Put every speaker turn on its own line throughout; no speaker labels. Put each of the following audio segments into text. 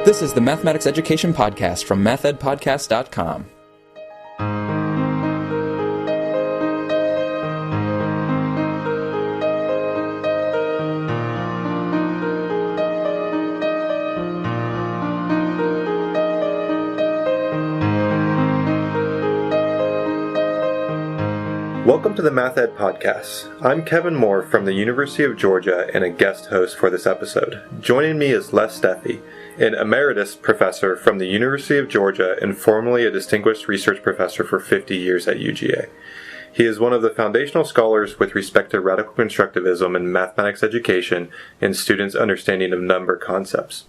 This is the Mathematics Education Podcast from mathedpodcast.com.
Welcome to the Math Ed Podcast. I'm Kevin Moore from the University of Georgia and a guest host for this episode. Joining me is Steffe, an emeritus professor from the University of Georgia and formerly a distinguished research professor for 50 years at UGA. He is one of the foundational scholars with respect to radical constructivism in mathematics education and students' understanding of number concepts.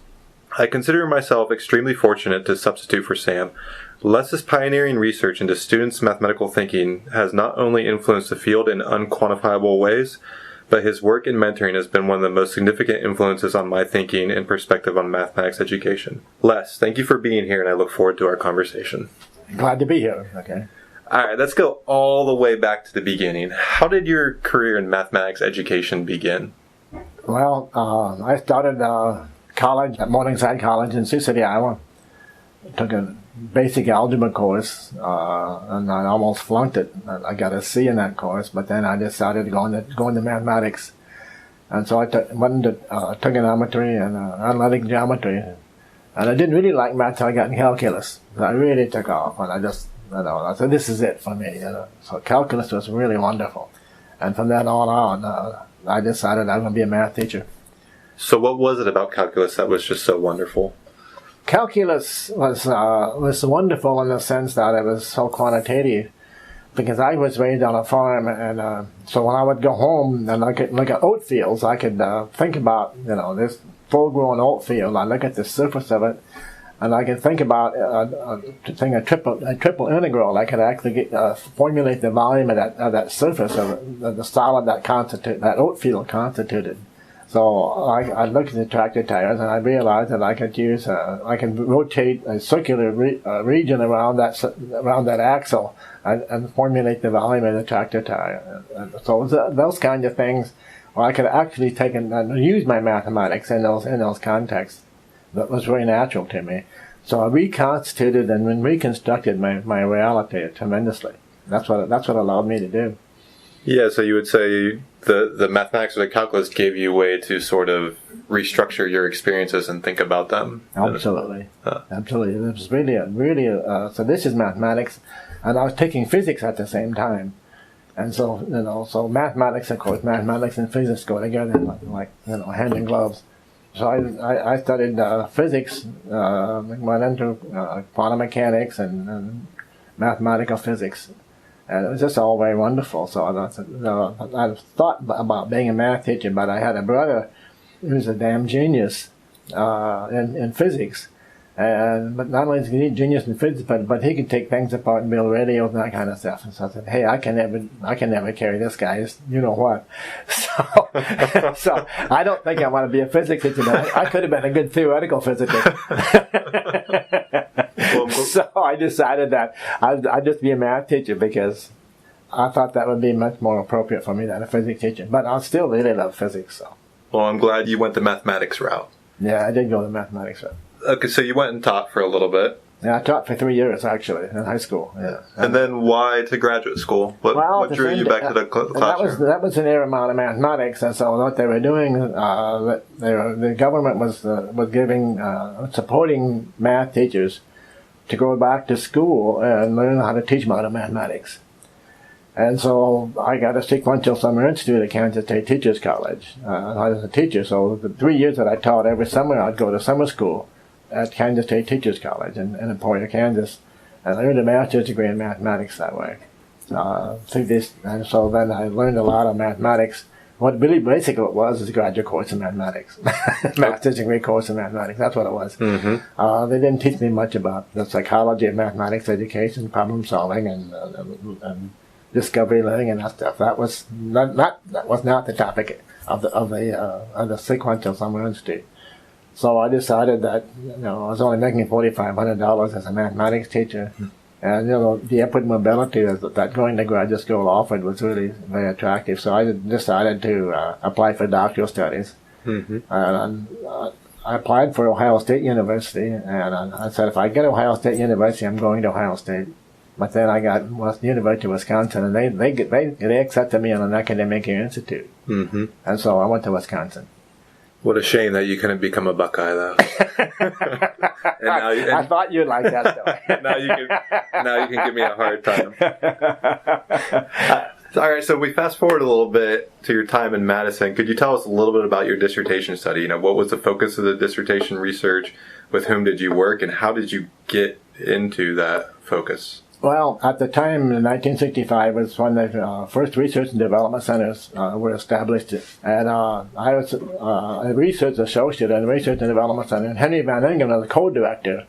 I consider myself extremely fortunate to substitute for Sam. Les's pioneering research into students' mathematical thinking has not only influenced the field in unquantifiable ways, but his work in mentoring has been one of the most significant influences on my thinking and perspective on mathematics education. Les, thank you for being here, and I look forward to our conversation.
Glad to be here. Okay.
All right, let's go all the way back to the beginning. How did your career in mathematics education begin?
Well, I started college at Morningside College in Sioux City, Iowa. Took a basic algebra course, and I almost flunked it. I got a C in that course, but then I decided to go into mathematics. And so I went into trigonometry and analytic geometry. And I didn't really like math until I got in calculus. I really took off, and I said, this is it for me. So calculus was really wonderful. And from then on, I decided I was going to be a math teacher.
So what was it about calculus that was just so wonderful?
Calculus was wonderful in the sense that it was so quantitative, because I was raised on a farm, and so when I would go home and I could look at oat fields, I could think about this full-grown oat field. I look at the surface of it, and I could think about a triple integral. I could actually formulate the volume of that surface of the solid that oat field constituted. So I looked at the tractor tires, and I realized that I could rotate a circular region around that axle and formulate the volume of the tractor tire. And so those kind of things, where I could actually take and use my mathematics in those contexts, that was very natural to me. So I reconstituted and reconstructed my reality tremendously. That's what allowed me to do.
Yeah, so you would say the mathematics or the calculus gave you a way to sort of restructure your experiences and think about them.
Absolutely. Absolutely. It was really, so this is mathematics, and I was taking physics at the same time. And so, so mathematics, of course, mathematics and physics go together like hand in gloves. So I studied physics, went into quantum mechanics and mathematical physics. And it was just all very wonderful. So I thought about being a math teacher, but I had a brother who was a damn genius in physics. But not only is he a genius in physics, but he could take things apart and build radios and that kind of stuff. And so I said, hey, I can never carry this guy. You know what? So I don't think I want to be a physics teacher. I could have been a good theoretical physicist. So I decided that I'd just be a math teacher, because I thought that would be much more appropriate for me than a physics teacher. But I still really love physics. So.
Well, I'm glad you went the mathematics route.
Yeah, I did go the mathematics route.
Okay, so you went and taught for a little bit.
Yeah, I taught for 3 years, actually, in high school. Yeah.
And then why to graduate school? What drew you back to the classroom?
That was an era amount of mathematics, and so what they were doing, the government was supporting math teachers to go back to school and learn how to teach modern mathematics. And so I got a sequential summer institute at Kansas State Teachers College. I was a teacher, so the 3 years that I taught, every summer I'd go to summer school at Kansas State Teachers College in Emporia, Kansas, and I earned a master's degree in mathematics that way. And so then I learned a lot of mathematics. What really basically it was is a graduate course in mathematics, master's degree course in mathematics. That's what it was. Mm-hmm. They didn't teach me much about the psychology of mathematics education, problem solving, and discovery learning and that stuff. That was not the topic of the sequential summer institute. So I decided that I was only making $4,500 as a mathematics teacher, and the upward mobility that going to graduate school offered was really very attractive. So I decided to apply for doctoral studies, and I applied for Ohio State University, and I said if I get Ohio State University, I'm going to Ohio State. But then I got the University of Wisconsin, and they accepted me on an academic institute,
Mm-hmm.
and so I went to Wisconsin.
What a shame that you couldn't become a Buckeye, though.
I thought you'd like that story.
now you can give me a hard time. All right, so we fast forward a little bit to your time in Madison. Could you tell us a little bit about your dissertation study? You know, what was the focus of the dissertation research? With whom did you work, and how did you get into that focus?
Well, at the time, in 1965, was when the first research and development centers were established. And I was a research associate in the Research and Development Center. And Henry Van Ingen was the co-director,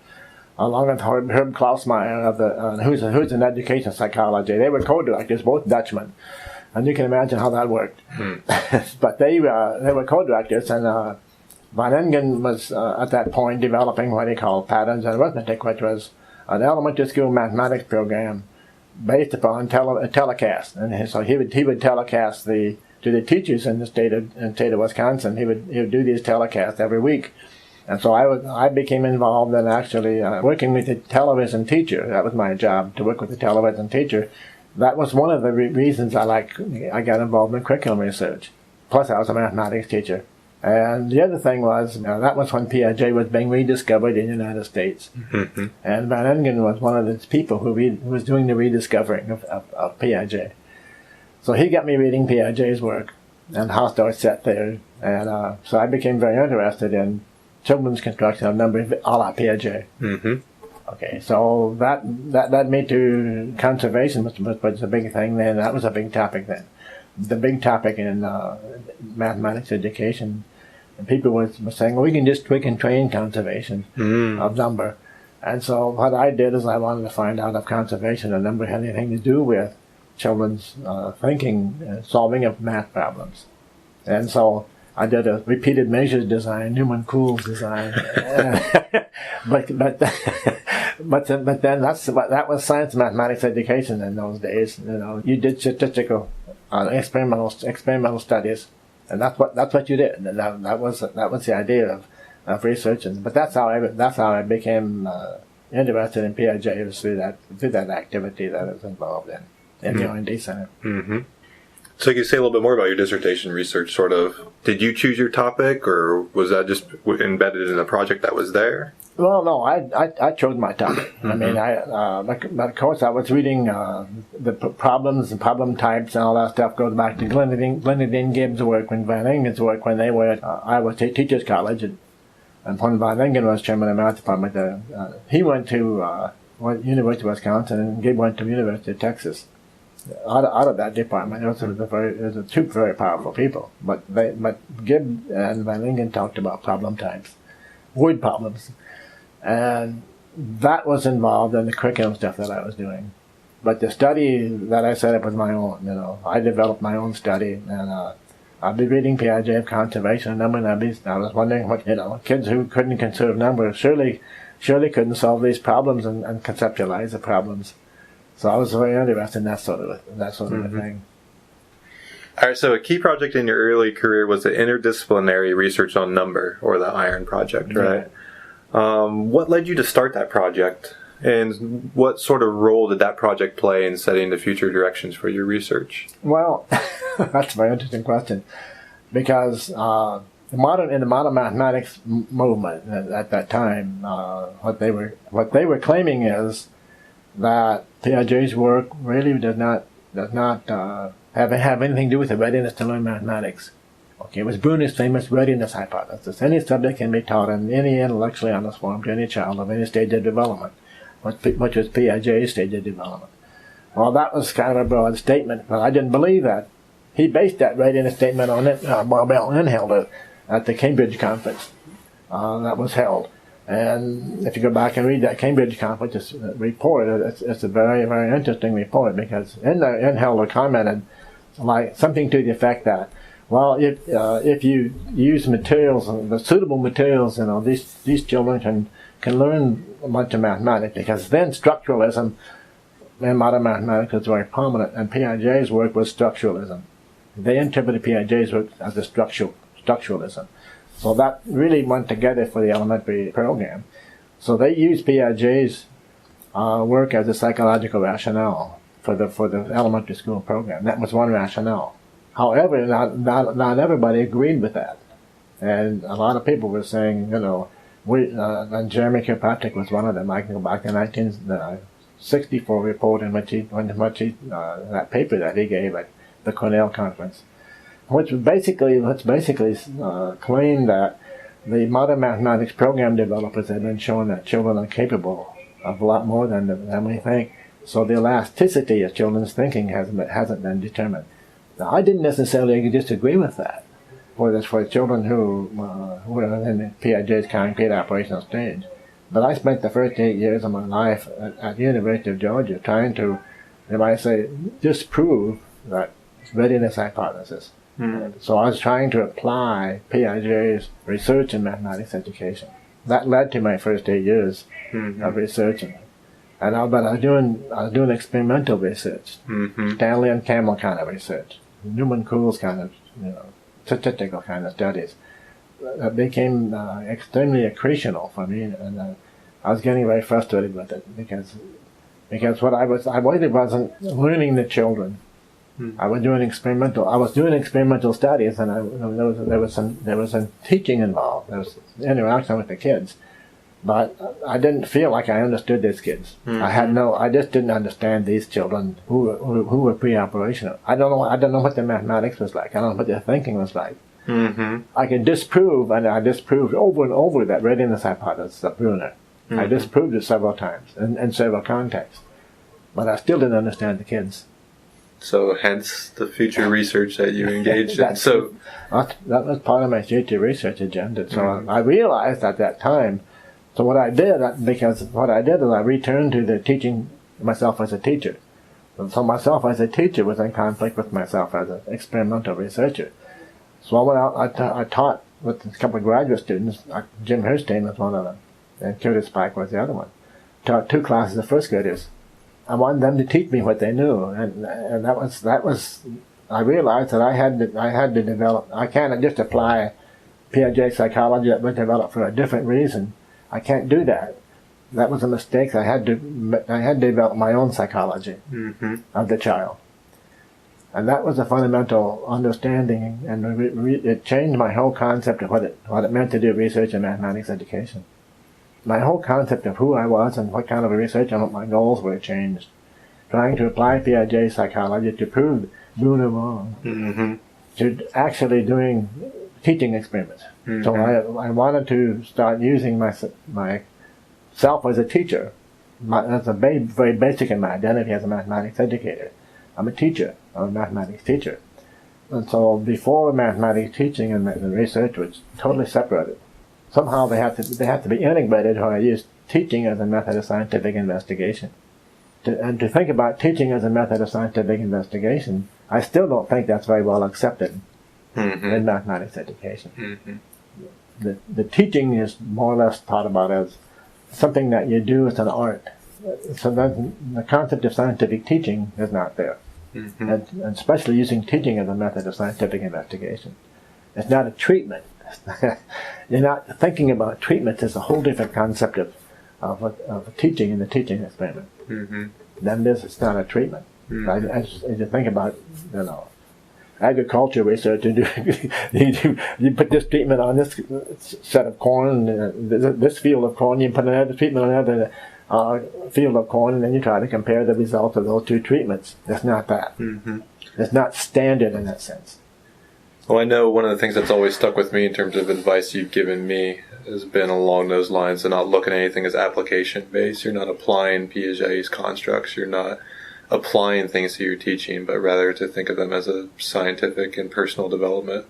along with Herb Klausmeyer, who's in education psychology. They were co-directors, both Dutchmen. And you can imagine how that worked. But they were co-directors, and Van Ingen was, at that point, developing what he called patterns in arithmetic, which was an elementary school mathematics program based upon a telecast, and so he would telecast to the teachers in the state of Wisconsin. He would do these telecasts every week, and so I became involved in actually working with the television teacher. That was my job, to work with the television teacher. That was one of the reasons I got involved in curriculum research. Plus, I was a mathematics teacher. And the other thing was, that was when Piaget was being rediscovered in the United States.
Mm-hmm.
And Van Ingen was one of those people who was doing the rediscovering of Piaget. So he got me reading Piaget's work and Hausdorff's set theory. And so I became very interested in children's construction of numbers a la Piaget.
Mm-hmm.
Okay, so that led me to conservation, which was a big thing then. That was a big topic then. The big topic in mathematics education. And people were saying, well, we can train conservation of number. And so what I did is I wanted to find out if conservation of number had anything to do with children's thinking, solving of math problems. And so I did a repeated measures design, Newman Cool's design. but then that was science mathematics education in those days. You know, you did statistical experimental studies. And that's what you did. And that was the idea of research. But that's how I became interested in Piaget, was through that activity that I was involved in the R&D Center.
Mm-hmm. So you could say a little bit more about your dissertation research. Sort of, did you choose your topic, or was that just embedded in a project that was there?
Well, no, I chose my topic. Mm-hmm. I mean, but of course I was reading the problems and problem types and all that stuff. Goes back to Glenadine Gibbs' work and Van Ingen's work when they were at Iowa State Teachers College, and when Van Ingen was chairman of the math department, he went to University of Wisconsin, and Gibb went to University of Texas. Out of that department, it was two very powerful people. But Gibb and Van Ingen talked about problem types, word problems. And that was involved in the curriculum stuff that I was doing. But the study that I set up was my own. You know, I developed my own study, and I'd be reading Piaget of conservation of number, and I was wondering what, kids who couldn't conserve numbers surely couldn't solve these problems and conceptualize the problems. So I was very interested in that sort of a thing.
All right, so a key project in your early career was the interdisciplinary research on number, or the IRON project, right? Yeah. What led you to start that project, and what sort of role did that project play in setting the future directions for your research?
Well, that's a very interesting question, because in the modern mathematics movement at that time, what they were claiming is that Piaget's work really does not have anything to do with the readiness to learn mathematics. Okay, it was Bruner's famous readiness hypothesis. Any subject can be taught in any intellectually honest form to any child of any stage of development, which was Piaget's stage of development. Well, that was kind of a broad statement, but I didn't believe that. He based that readiness statement on it. Barbell held it at the Cambridge conference that was held. And if you go back and read that Cambridge conference report, it's a very, very interesting report, because in there, Inhelder commented like something to the effect that, well, if you use materials, the suitable materials, these children can learn much of mathematics, because then structuralism in modern mathematics is very prominent, and Piaget's work was structuralism. They interpreted Piaget's work as a structuralism. So that really went together for the elementary program. So they used Piaget's work as a psychological rationale for the elementary school program. That was one rationale. However, not everybody agreed with that. And a lot of people were saying, and Jeremy Kirkpatrick was one of them. I can go back to 1964 report in which that paper that he gave at the Cornell conference, which basically claimed that the modern mathematics program developers have been showing that children are capable of a lot more than we think. So the elasticity of children's thinking hasn't been determined. Now, I didn't necessarily disagree with that for children who were in Piaget's concrete operational stage. But I spent the first 8 years of my life at the University of Georgia trying to, disprove that readiness hypothesis. Mm-hmm. So I was trying to apply Piaget's research in mathematics education. That led to my first 8 years of researching. But I was doing experimental research, Stanley and Campbell kind of research, Newman Kuhl's kind of, statistical kind of studies. That became extremely accretional for me, and I was getting very frustrated with it because I really wasn't learning the children. I was doing experimental studies, and there was some teaching involved. There was interaction with the kids, but I didn't feel like I understood these kids. I just didn't understand these children who were pre-operational. I don't know what their mathematics was like. I don't know what their thinking was like. I can disprove, and I disproved over and over that readiness hypothesis of Bruner. I disproved it several times in several contexts, but I still didn't understand the kids.
So hence the future research that you engaged in.
That was part of my future research agenda. So I realized at that time. So what I did is I returned to the teaching myself as a teacher. So myself as a teacher was in conflict with myself as an experimental researcher. So I went out. I taught with a couple of graduate students. Jim Herstein was one of them, and Curtis Pike was the other one. Taught 2 classes of first graders. I wanted them to teach me what they knew, and that was. I realized that I had to develop. I can't just apply Piaget psychology that was developed for a different reason. I can't do that. That was a mistake. I had to develop my own psychology of the child, and that was a fundamental understanding, and it changed my whole concept of what it meant to do research in mathematics education. My whole concept of who I was and what kind of a researcher and what my goals were changed. Trying to apply Piaget's psychology to prove Bruner wrong, to actually doing teaching experiments. So I wanted to start using myself as a teacher. That's a very basic in my identity as a mathematics educator. I'm a teacher. I'm a mathematics teacher. And so before mathematics teaching and research was totally separated. Somehow they have to be integrated, or I use teaching as a method of scientific investigation. To think about teaching as a method of scientific investigation, I still don't think that's very well accepted in mathematics education. The teaching is more or less thought about as something that you do as an art. So the concept of scientific teaching is not there. And especially using teaching as a method of scientific investigation. It's not a treatment. You're not thinking about treatment as a whole different concept of teaching in the teaching experiment. Then it's not a treatment. As you think about, agriculture research, you put this treatment on this set of corn, this field of corn, you put another treatment on another field of corn, and then you try to compare the results of those 2 treatments. It's not that. It's not standard in that sense.
Well, I know one of the things that's always stuck with me in terms of advice you've given me has been along those lines, and not looking at anything as application-based. You're not applying Piaget's constructs. You're not applying things to your teaching, but rather to think of them as a scientific and personal development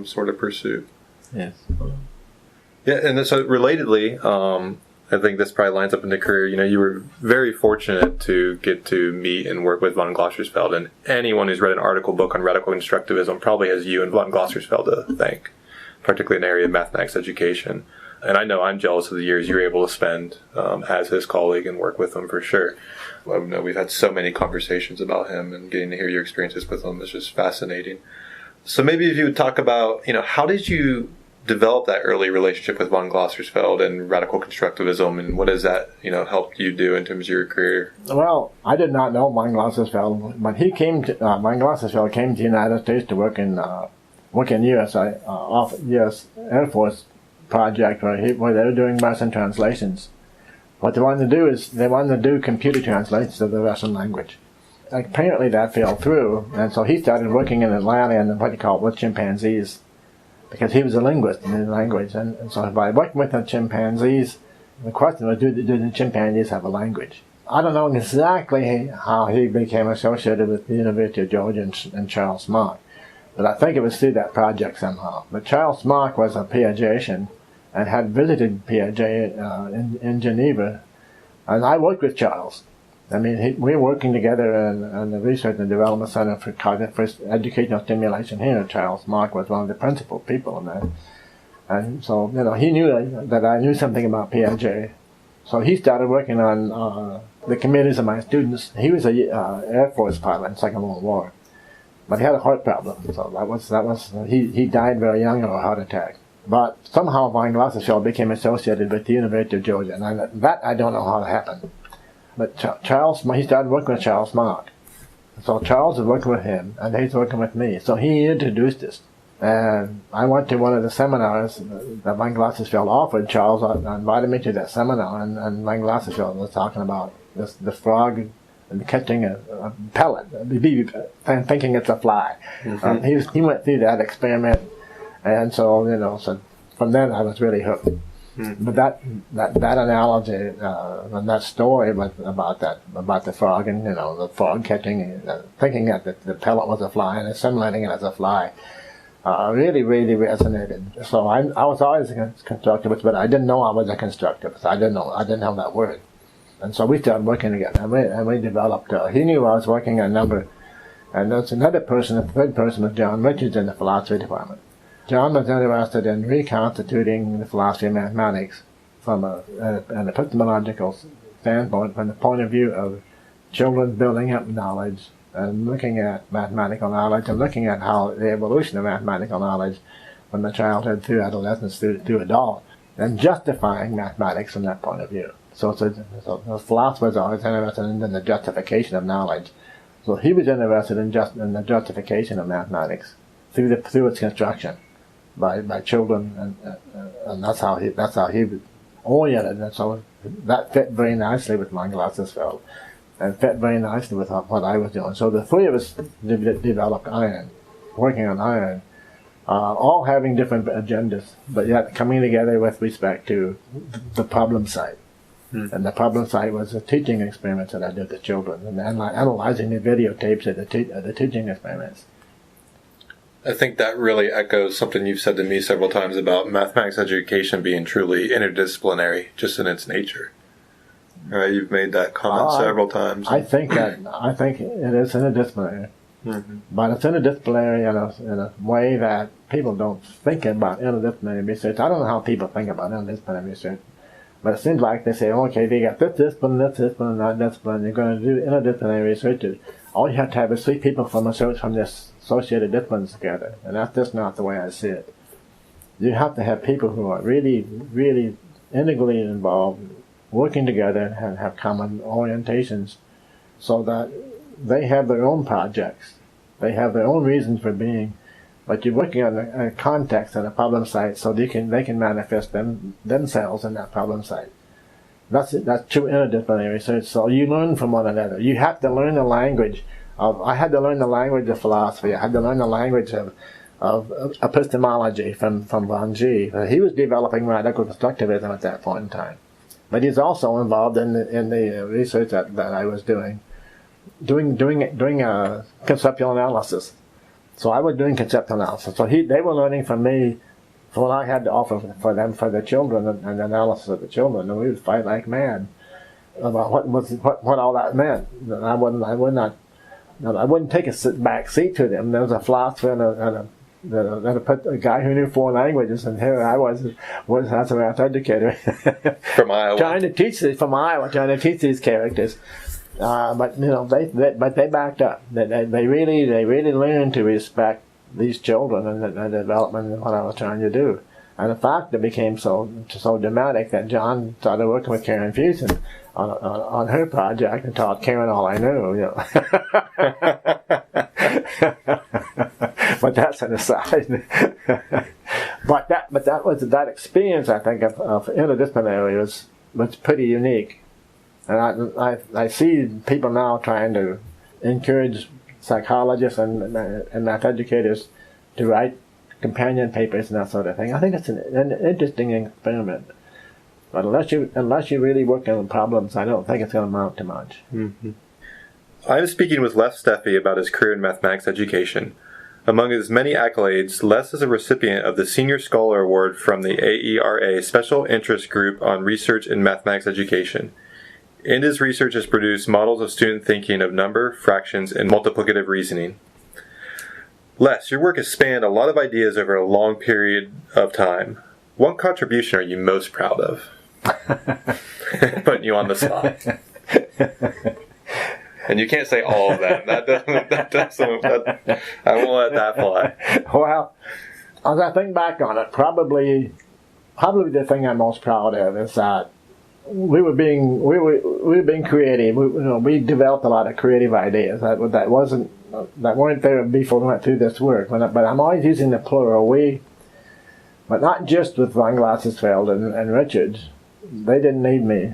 sort of pursuit.
Yes.
Yeah, and so relatedly, I think this probably lines up in the career. You were very fortunate to get to meet and work with von Glossersfeld, and anyone who's read an article book on radical constructivism probably has you and von Glossersfeld to thank, particularly in the area of mathematics education. And I know I'm jealous of the years you were able to spend as his colleague and work with him for sure. I know we've had so many conversations about him, and getting to hear your experiences with him is just fascinating. So maybe if you would talk about, how did you develop that early relationship with von Glossersfeld and radical constructivism, and what has that, helped you do in terms of your career?
Well, I did not know von Glossersfeld, but von Glossersfeld came to the United States to work in U.S. U.S. Air Force project where they were doing Russian translations. What they wanted to do is they wanted to do computer translations of the Russian language. Apparently that fell through, and so he started working in Atlanta in what he called with chimpanzees, because he was a linguist in the language. And so by working with the chimpanzees, the question was, do the chimpanzees have a language? I don't know exactly how he became associated with the University of Georgia and Charles Mach, but I think it was through that project somehow. But Charles Mach was a Piagetian and had visited Piaget in Geneva, and I worked with Charles. I mean, we were working together in the Research and Development Center for Educational Stimulation here, and Charles Mach was one of the principal people in that. And so, he knew that I knew something about Piaget. So he started working on the committees of my students. He was a Air Force pilot in the Second World War, but he had a heart problem. So he died very young of a heart attack. But somehow von Glossersfeld became associated with the University of Georgia, and that I don't know how it happened. But he started working with Charles Mach. So Charles was working with him, and he's working with me. So he introduced us. And I went to one of the seminars that von Glossersfeld offered. Charles invited me to that seminar, and von Glossersfeld was talking about the frog and catching a pellet, and thinking it's a fly. Mm-hmm. He went through that experiment, and so, so from then I was really hooked. But that analogy and that story about the frog and the frog catching, thinking that the pellet was a fly and assimilating it as a fly, really resonated. So I was always a constructivist, but I didn't know I was a constructivist. I didn't know that word, and so we started working together, and we developed. He knew I was working on a number, and there's another person. The third person was John Richards in the philosophy department. John was interested in reconstituting the philosophy of mathematics from an epistemological standpoint, from the point of view of children building up knowledge and looking at mathematical knowledge and looking at how the evolution of mathematical knowledge from the childhood through adolescence through adult, and justifying mathematics from that point of view. So the philosophers are always interested in the justification of knowledge. So he was interested in the justification of mathematics through its construction by children, and that's how he was oriented. And so that fit very nicely with von Glossersfeld, and fit very nicely with what I was doing. So the three of us developed iron, working on iron, all having different agendas, but yet coming together with respect to the problem site. And the problem site was the teaching experiments that I did with children, and analyzing the videotapes of the teaching experiments.
I think that really echoes something you've said to me several times about mathematics education being truly interdisciplinary, just in its nature. Right? You've made that comment several times. I think it is interdisciplinary, but it's interdisciplinary in a way that people don't think about interdisciplinary research. I don't know how people think about interdisciplinary research, but it seems like they say, okay, they got this discipline, that discipline. You're going to do interdisciplinary research. All you have to have is three people from this associated disciplines together, and that's just not the way I see it. You have to have people who are really, really integrally involved, working together and have common orientations, so that they have their own projects, they have their own reasons for being, but you're working on a context and a problem site, so they can manifest themselves in that problem site. That's true interdisciplinary research. So you learn from one another. You have to learn the language I had to learn the language of philosophy. I had to learn the language of epistemology from Von G. He was developing radical constructivism at that point in time, but he's also involved in the research that I was doing conceptual analysis. So I was doing conceptual analysis. So they were learning from me for what I had to offer for them, for the children, and the analysis of the children, and we would fight like mad about what all that meant. And I wouldn't take a back seat to them. There was a philosopher and a guy who knew 4 languages, and here I was as a math educator from Iowa,
trying to teach these characters. But they backed up. They really learned to respect these children and the development of what I was trying to do. And in fact, it became so dramatic that John started working with Karen Fuson on her project and taught Karen all I knew. But that's an aside. but that experience, I think, of interdisciplinary was pretty unique. And I see people now trying to encourage psychologists and math educators to write companion papers and that sort of thing. I think it's an interesting experiment. But unless you really work on problems, I don't think it's going to amount to much.
Mm-hmm. I'm speaking with Les Steffe about his career in mathematics education. Among his many accolades, Les is a recipient of the Senior Scholar Award from the AERA Special Interest Group on Research in Mathematics Education. And his research has produced models of student thinking of number, fractions, and multiplicative reasoning. Les, your work has spanned a lot of ideas over a long period of time. What contribution are you most proud of? Putting you on the spot. And you can't say all of that. I won't let that fly.
Well, as I think back on it, probably the thing I'm most proud of is that we were being creative. We developed a lot of creative ideas that weren't there before we went through this work. But I'm always using the plural. We, but not just with Van Glassesfeld and Richards. They didn't need me,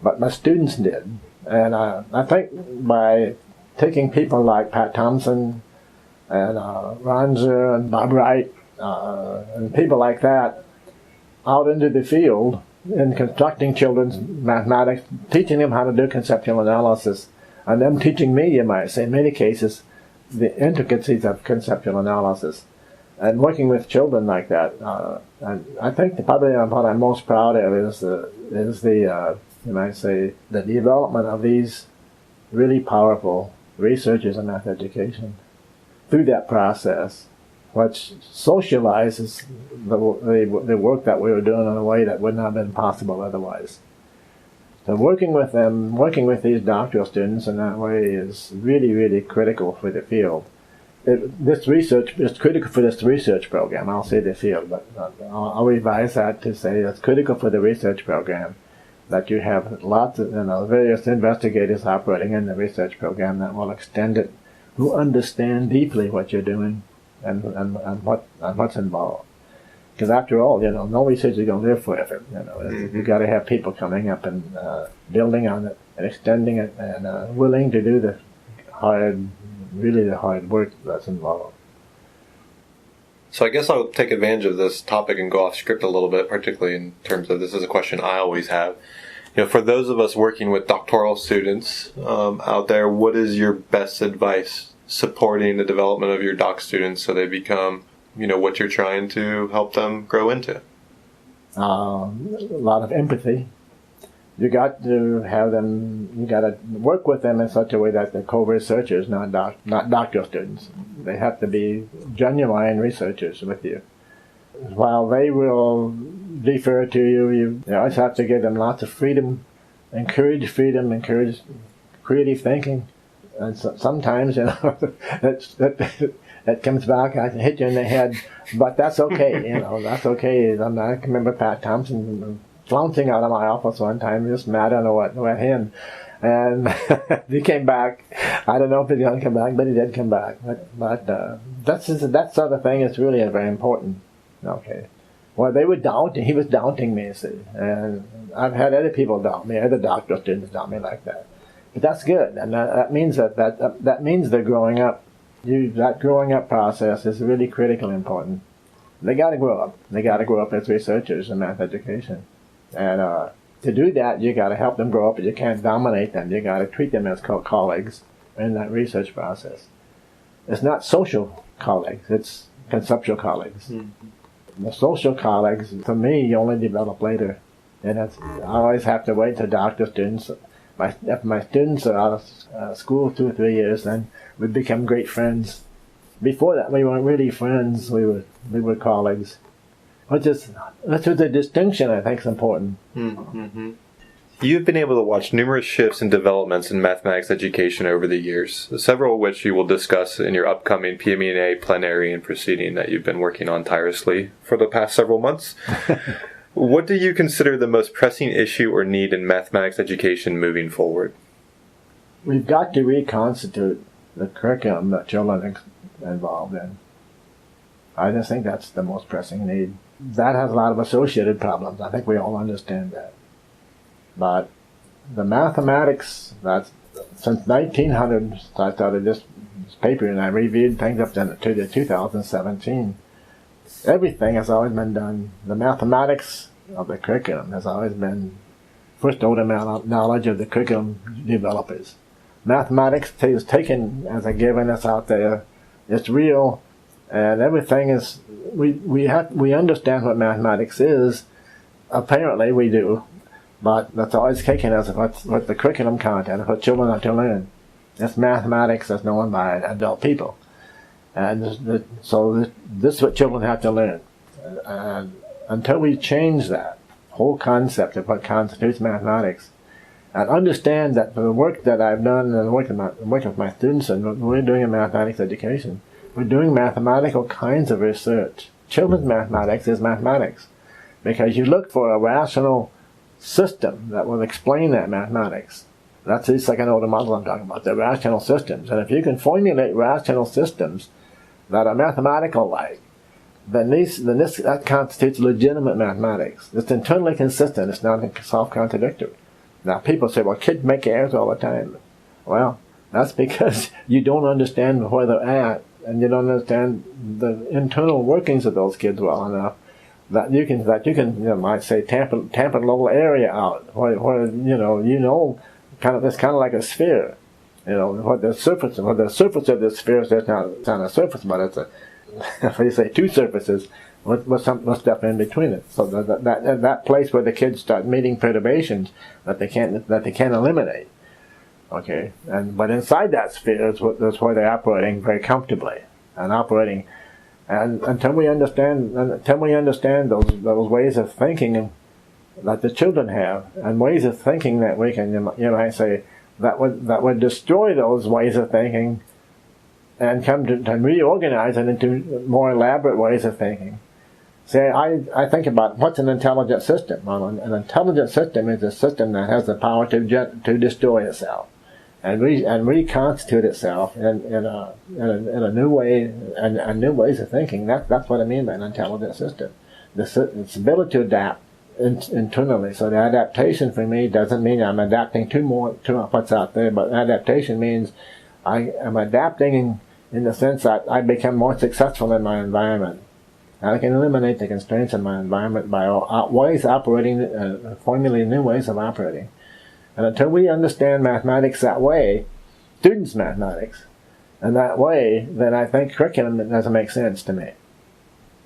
but my students did. And I think by taking people like Pat Thompson and Ranzer and Bob Wright and people like that out into the field in constructing children's mathematics, teaching them how to do conceptual analysis, and them teaching me, you might say, in many cases, the intricacies of conceptual analysis, and working with children like that. And I think probably what I'm most proud of is the you might say, the development of these really powerful researchers in math education through that process, which socializes the work that we were doing in a way that would not have been possible otherwise. So working with them, working with these doctoral students in that way is really, really critical for the field. This research is critical for this research program. I'll say the field, but I'll revise that to say it's critical for the research program that you have lots of various investigators operating in the research program that will extend it, who understand deeply what you're doing and what's involved. Because after all, no research is going to live forever. You've got to have people coming up and building on it and extending it and willing to do the hard work that's involved.
So I guess I'll take advantage of this topic and go off script a little bit, particularly in terms of this is a question I always have. For those of us working with doctoral students out there, what is your best advice supporting the development of your doc students so they become, what you're trying to help them grow into?
A lot of empathy. You got to have them. You got to work with them in such a way that they're co-researchers, not doctoral students. They have to be genuine researchers with you. While they will defer to you, you always have to give them lots of freedom, encourage creative thinking. And so, sometimes, that comes back, I can hit you in the head, but that's okay. That's okay. I can remember Pat Thompson flouncing out of my office one time, just mad on what him. And he came back. I don't know if he's going to come back, but he did come back. But that sort of thing is really very important. Okay. Well, they were doubting. He was doubting me, you see. And I've had other people doubt me, other doctoral students doubt me like that. But that's good, and that means that means they're growing up. That growing up process is really critically important. They got to grow up. They got to grow up as researchers in math education. And to do that, you got to help them grow up. You can't dominate them. You got to treat them as colleagues in that research process. It's not social colleagues. It's conceptual colleagues. Mm-hmm. The social colleagues, for me, you only develop later. And I always have to wait till doctoral students. If my students are out of school 2 or 3 years, then we become great friends. Before that, we weren't really friends. We were colleagues. Which is a distinction I think is important.
Mm-hmm. You've been able to watch numerous shifts and developments in mathematics education over the years, several of which you will discuss in your upcoming PME&A plenary and proceeding that you've been working on tirelessly for the past several months. What do you consider the most pressing issue or need in mathematics education moving forward?
We've got to reconstitute the curriculum that children are involved in. I just think that's the most pressing need. That has a lot of associated problems. I think we all understand that. But the mathematics, that's since 1900, I started this paper and I reviewed things up to 2017. Everything has always been done. The mathematics of the curriculum has always been first order knowledge of the curriculum developers. Mathematics is taken as a given. It's out there. It's real, and everything is. We understand what mathematics is. Apparently, we do. But that's always taken as what the curriculum content, what children are to learn. It's mathematics that's known by adult people. And so this is what children have to learn. And until we change that whole concept of what constitutes mathematics, and understand that the work that I've done and working with my students and what we're doing in mathematics education, we're doing mathematical kinds of research. Children's mathematics is mathematics. Because you look for a rational system that will explain that mathematics. That's the second order model I'm talking about, the rational systems. And if you can formulate rational systems that are mathematical-like, then that constitutes legitimate mathematics. It's internally consistent. It's not self-contradictory. Now, people say, well, kids make errors all the time. Well, that's because you don't understand where they're at, and you don't understand the internal workings of those kids well enough that you can might say tamper a little area out where kind of it's kind of like a sphere. What the surface of this sphere is, it's not a surface, but it's a if you say two surfaces with stuff in between it. So that place where the kids start meeting perturbations that they can't eliminate. Okay, but inside that sphere is where they're operating very comfortably and operating. And until we understand those ways of thinking that the children have, and ways of thinking that we can, I say that would destroy those ways of thinking, and come to reorganize it into more elaborate ways of thinking. Say, I think about what's an intelligent system. Well, an intelligent system is a system that has the power to destroy itself and reconstitute itself in a new way and new ways of thinking. That's what I mean by an intelligent system. Its ability to adapt internally. So the adaptation for me doesn't mean I'm adapting to what's out there, but adaptation means I am adapting in the sense that I become more successful in my environment. I can eliminate the constraints in my environment by ways operating, formulating new ways of operating. And until we understand mathematics that way, students' mathematics, and that way, then I think curriculum doesn't make sense to me.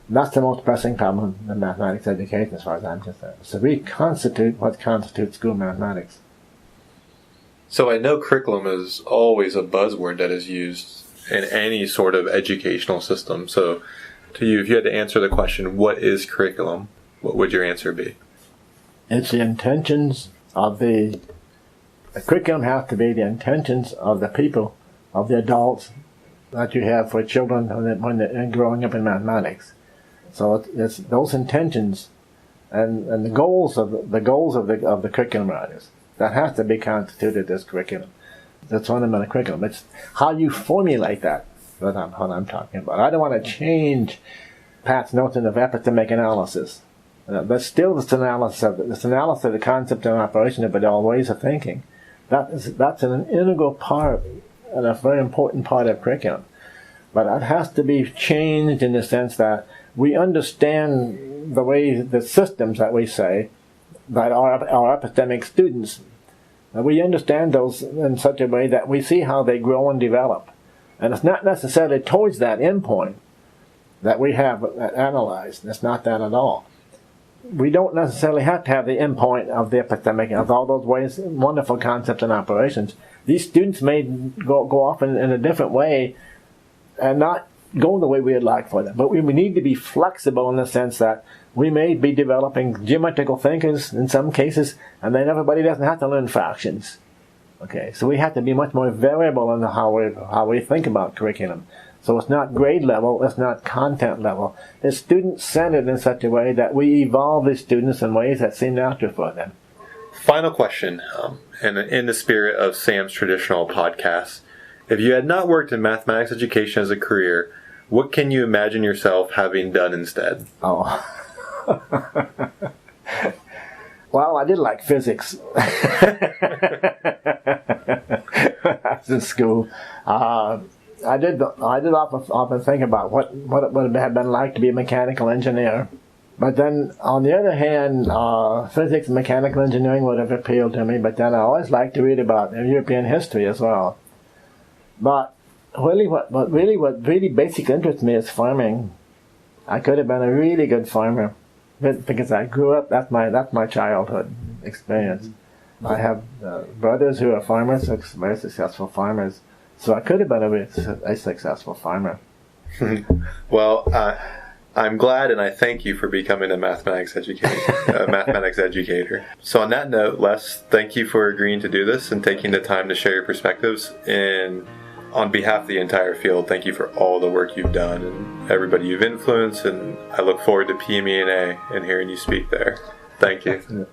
That's the most pressing problem in mathematics education as far as I'm concerned. So reconstitute what constitutes school mathematics.
So I know curriculum is always a buzzword that is used in any sort of educational system. So to you, if you had to answer the question, what is curriculum, what would your answer be?
It's the intentions of the curriculum has to be the intentions of the people, of the adults that you have for children when they're growing up in mathematics. So it's those intentions and the goals of the curriculum writers that has to be constituted as curriculum. That's fundamental curriculum. It's how you formulate that what I'm talking about. I don't want to change Pat's notion of epistemic analysis. But still this analysis of the concept and operation of all ways of thinking. That's an integral part and a very important part of curriculum. But it has to be changed in the sense that we understand the systems that we say that our epistemic students, we understand those in such a way that we see how they grow and develop. And it's not necessarily towards that endpoint that we have analyzed. It's not that at all. We don't necessarily have to have the endpoint of the epistemic of all those ways, wonderful concepts and operations. These students may go off in a different way and not go the way we'd like for them. But we need to be flexible in the sense that we may be developing geometrical thinkers in some cases, and then everybody doesn't have to learn fractions. Okay, so we have to be much more variable in how we think about curriculum. So it's not grade level, it's not content level. It's student-centered in such a way that we evolve the students in ways that seem natural for them.
Final question, and in the spirit of Sam's traditional podcast, if you had not worked in mathematics education as a career, what can you imagine yourself having done instead?
Oh. Well, I did like physics. In school. I did often think about what it would have been like to be a mechanical engineer. But then, on the other hand, physics and mechanical engineering would have appealed to me, but then I always liked to read about European history as well. But really, what really basically interests me is farming. I could have been a really good farmer because I grew up. That's my childhood experience. I have brothers who are farmers, very successful farmers. So I could have been a successful farmer.
Well, I'm glad, and I thank you for becoming a mathematics educator. So on that note, Les, thank you for agreeing to do this and taking the time to share your perspectives. And on behalf of the entire field, thank you for all the work you've done and everybody you've influenced. And I look forward to PME&A and hearing you speak there. Thank you.